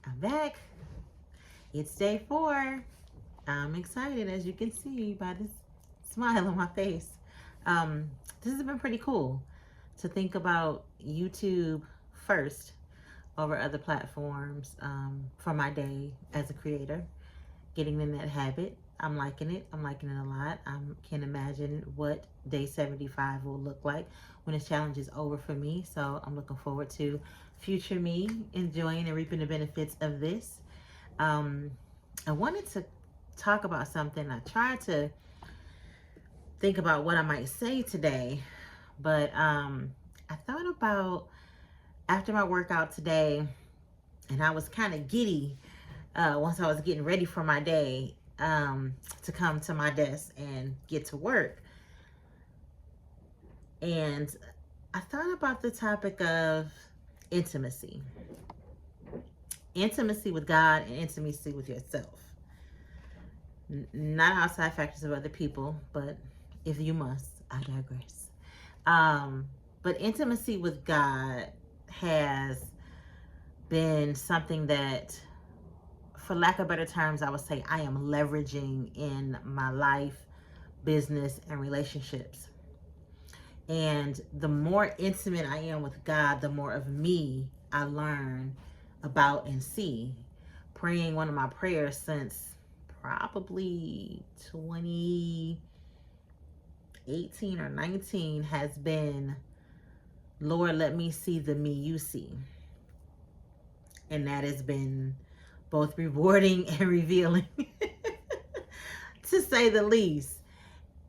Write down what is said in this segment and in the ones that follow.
I'm back. It's day 4. I'm excited, as you can see by this smile on my face. This has been pretty cool to think about YouTube first over other platforms for my day as a creator. Getting in that habit. I'm liking it. I'm liking it a lot. I can imagine what day 75 will look like when this challenge is over for me. So I'm looking forward to future me enjoying and reaping the benefits of this. I wanted to talk about something. I tried to think about what I might say today, but I thought about after my workout today, and I was kind of giddy once I was getting ready for my day to come to my desk and get to work. And I thought about the topic of intimacy. Intimacy with God and intimacy with yourself. Not outside factors of other people, but if you must, I digress. But intimacy with God has been something that, for lack of better terms, I would say I am leveraging in my life, business, and relationships. And the more intimate I am with God, the more of me I learn about and see. Praying one of my prayers since probably 2018 or 19 has been, Lord, let me see the me you see. And that has been both rewarding and revealing, to say the least.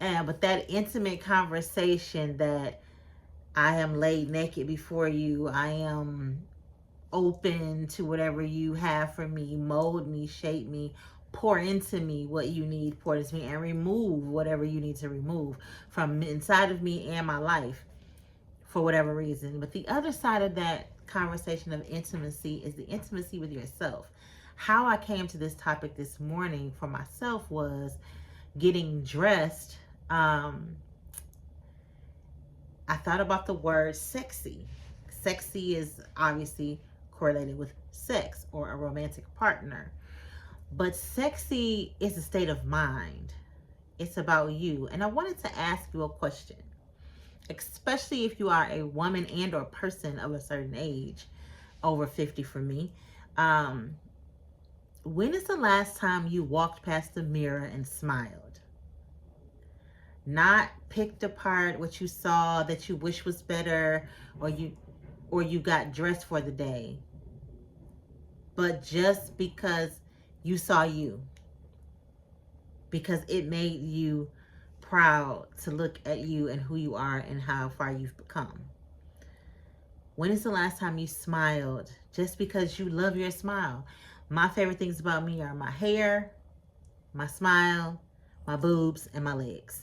But that intimate conversation that I am laid naked before you, I am open to whatever you have for me, mold me, shape me, pour into me what you need, pour into me, and remove whatever you need to remove from inside of me and my life for whatever reason. But the other side of that conversation of intimacy is the intimacy with yourself. How I came to this topic this morning for myself was getting dressed. I thought about the word sexy. Sexy is obviously correlated with sex or a romantic partner. But sexy is a state of mind. It's about you. And I wanted to ask you a question, especially if you are a woman and or person of a certain age, over 50 for me. When is the last time you walked past the mirror and smiled? Not picked apart what you saw that you wish was better, or you got dressed for the day, but just because you saw you, because it made you proud to look at you and who you are and how far you've become. When is the last time you smiled just because you love your smile? My favorite things about me are my hair, my smile, my boobs, and my legs.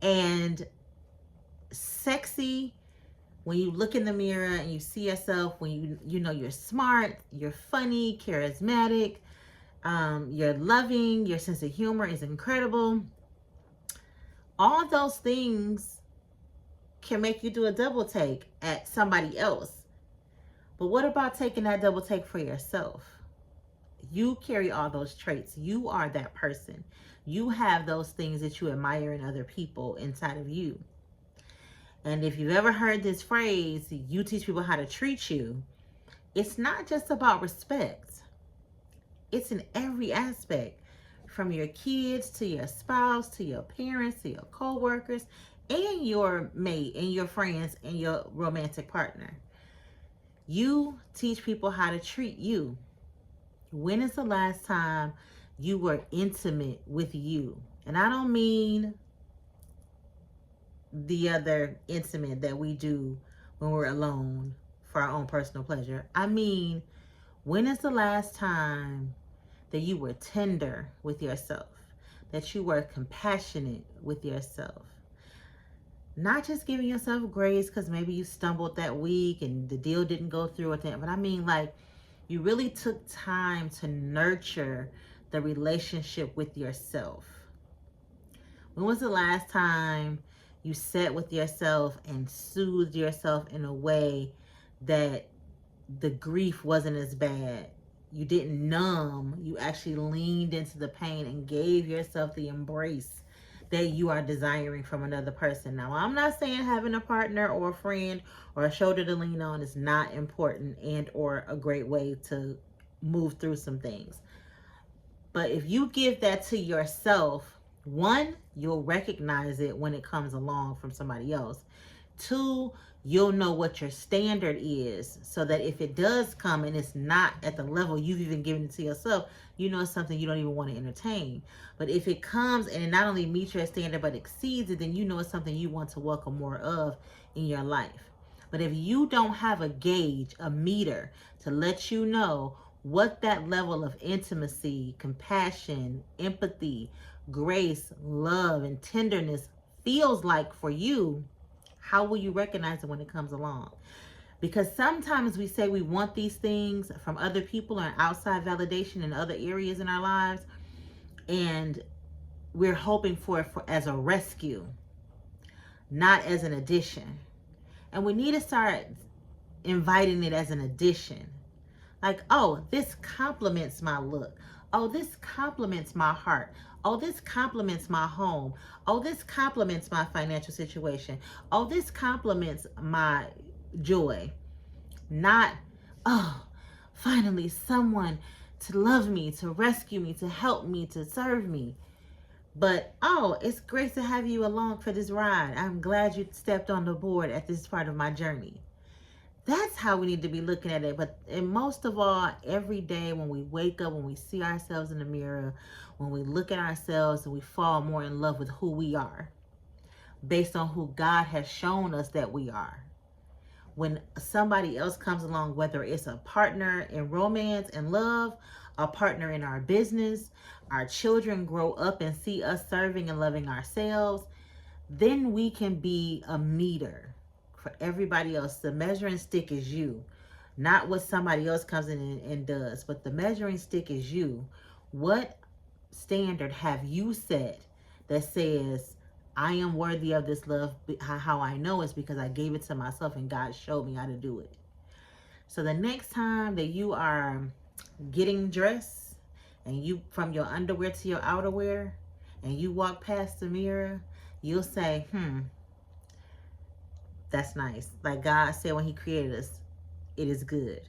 And sexy, when you look in the mirror and you see yourself, when you know you're smart, you're funny, charismatic, you're loving, your sense of humor is incredible. All those things can make you do a double take at somebody else. But what about taking that double take for yourself? You carry all those traits. You are that person. You have those things that you admire in other people inside of you. And if you've ever heard this phrase, you teach people how to treat you, it's not just about respect. It's in every aspect, from your kids to your spouse to your parents to your co-workers and your mate and your friends and your romantic partner. You teach people how to treat you. When is the last time you were intimate with you? And I don't mean the other intimate that we do when we're alone for our own personal pleasure. I mean, when is the last time that you were tender with yourself, that you were compassionate with yourself? Not just giving yourself grace because maybe you stumbled that week and the deal didn't go through with it, but I mean, like, you really took time to nurture the relationship with yourself. When was the last time you sat with yourself and soothed yourself in a way that the grief wasn't as bad. You didn't numb. You actually leaned into the pain and gave yourself the embrace that you are desiring from another person. Now, I'm not saying having a partner or a friend or a shoulder to lean on is not important and or a great way to move through some things. But if you give that to yourself, one, you'll recognize it when it comes along from somebody else. Two, you'll know what your standard is, so that if it does come and it's not at the level you've even given it to yourself, you know it's something you don't even want to entertain. But if it comes and it not only meets your standard but exceeds it, then you know it's something you want to welcome more of in your life. But if you don't have a gauge, a meter to let you know what that level of intimacy, compassion, empathy, grace, love, and tenderness feels like for you, how will you recognize it when it comes along? Because sometimes we say we want these things from other people or outside validation in other areas in our lives, and we're hoping for it as a rescue, not as an addition. And we need to start inviting it as an addition. Like, oh, this complements my look. Oh, this complements my heart. Oh, this complements my home. Oh, this complements my financial situation. Oh, this complements my joy. Not, oh, finally someone to love me, to rescue me, to help me, to serve me. But, oh, it's great to have you along for this ride. I'm glad you stepped on the board at this part of my journey. That's how we need to be looking at it. But and most of all, every day when we wake up, when we see ourselves in the mirror, when we look at ourselves and we fall more in love with who we are, based on who God has shown us that we are. When somebody else comes along, whether it's a partner in romance and love, a partner in our business, our children grow up and see us serving and loving ourselves, then we can be a meter for everybody else. The measuring stick is you, not what somebody else comes in and does, but the measuring stick is you. What standard have you set that says, I am worthy of this love? How I know is because I gave it to myself and God showed me how to do it. So the next time that you are getting dressed and you, from your underwear to your outerwear, and you walk past the mirror, you'll say, that's nice. Like God said when he created us, it is good.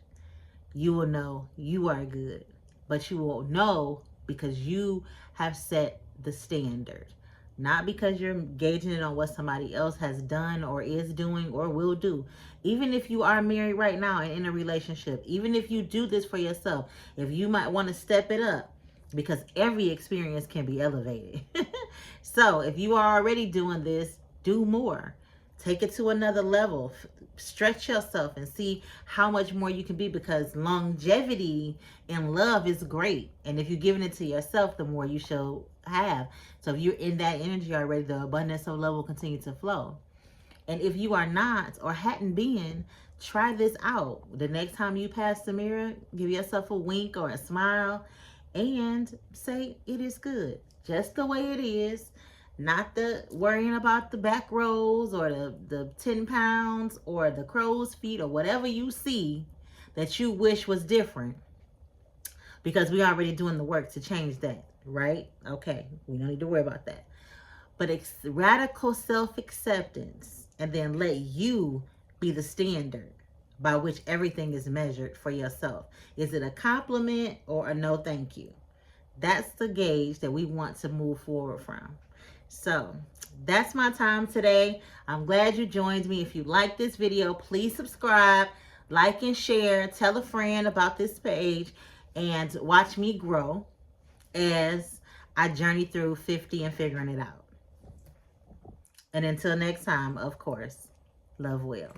You will know you are good, but you will know because you have set the standard, not because you're gauging it on what somebody else has done or is doing or will do. Even if you are married right now and in a relationship, even if you do this for yourself, if you might want to step it up, because every experience can be elevated. So if you are already doing this, do more. Take it to another level. Stretch yourself and see how much more you can be, because longevity in love is great. And if you're giving it to yourself, the more you shall have. So if you're in that energy already, the abundance of love will continue to flow. And if you are not or hadn't been, try this out. The next time you pass the mirror, give yourself a wink or a smile and say, it is good. Just the way it is. Not the worrying about the back rows or the 10 pounds or the crow's feet or whatever you see that you wish was different, because we're already doing the work to change that, right? Okay, we don't need to worry about that. But it's radical self-acceptance, and then let you be the standard by which everything is measured for yourself. Is it a compliment or a no thank you? That's the gauge that we want to move forward from. So that's my time today. I'm glad you joined me. If you like this video, please subscribe, like and share, tell a friend about this page, and watch me grow as I journey through 50 and figuring it out. And until next time, of course, love well.